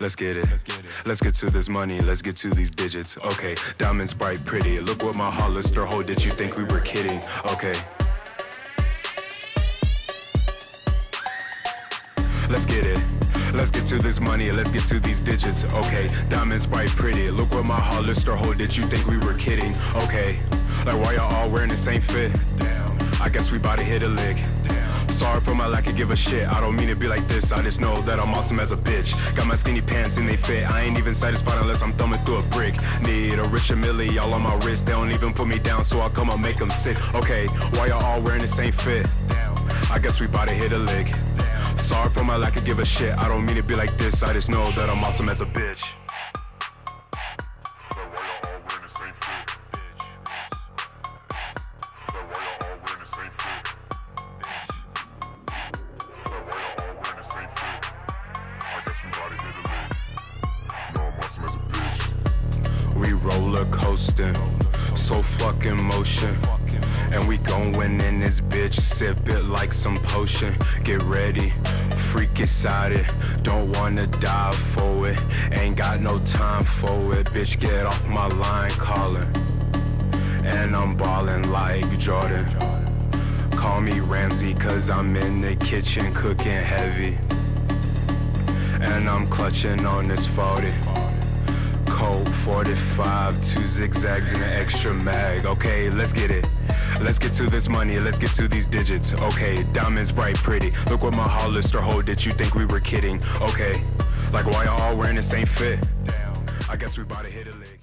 let's get it. Let's get to this money, let's get to these digits. Okay, diamonds bright, pretty. Look what my Hollister hold. Did you think we were kidding? Okay. Let's get it. Let's get to this money, let's get to these digits. Okay, diamonds bright, pretty. Look what my Hollister hold. Did you think we were kidding? Okay. Like, why y'all all wearing the same fit? Damn. I guess we bout to hit a lick. Damn. Sorry for my lack of give a shit. I don't mean to be like this, I just know that I'm awesome as a bitch. Got my skinny pants and they fit. I ain't even satisfied unless I'm thumbing through a brick. Need a richer milli, y'all on my wrist. They don't even put me down, so I'll come and make them sick. Okay, why y'all all wearing the same fit? Damn. I guess we bout to hit a lick. Damn. Sorry for my lack of give a shit. I don't mean to be like this, I just know that I'm awesome as a bitch. We roller coasting, so fucking motion, and we going in this bitch, sip it like some potion. Get ready, freak excited, don't wanna die for it, ain't got no time for it. Bitch, get off my line, calling, and I'm ballin' like Jordan. Call me Ramsey, cause I'm in the kitchen cooking heavy, and I'm clutching on this 40. Colt 45, 2 zigzags and an extra mag. Okay, let's get it. Let's get to this money, let's get to these digits. Okay, diamonds bright, pretty. Look what my Hollister hold. Did you think we were kidding? Okay, like, why y'all all wearing the same fit? Damn, I guess we bout to hit a lick.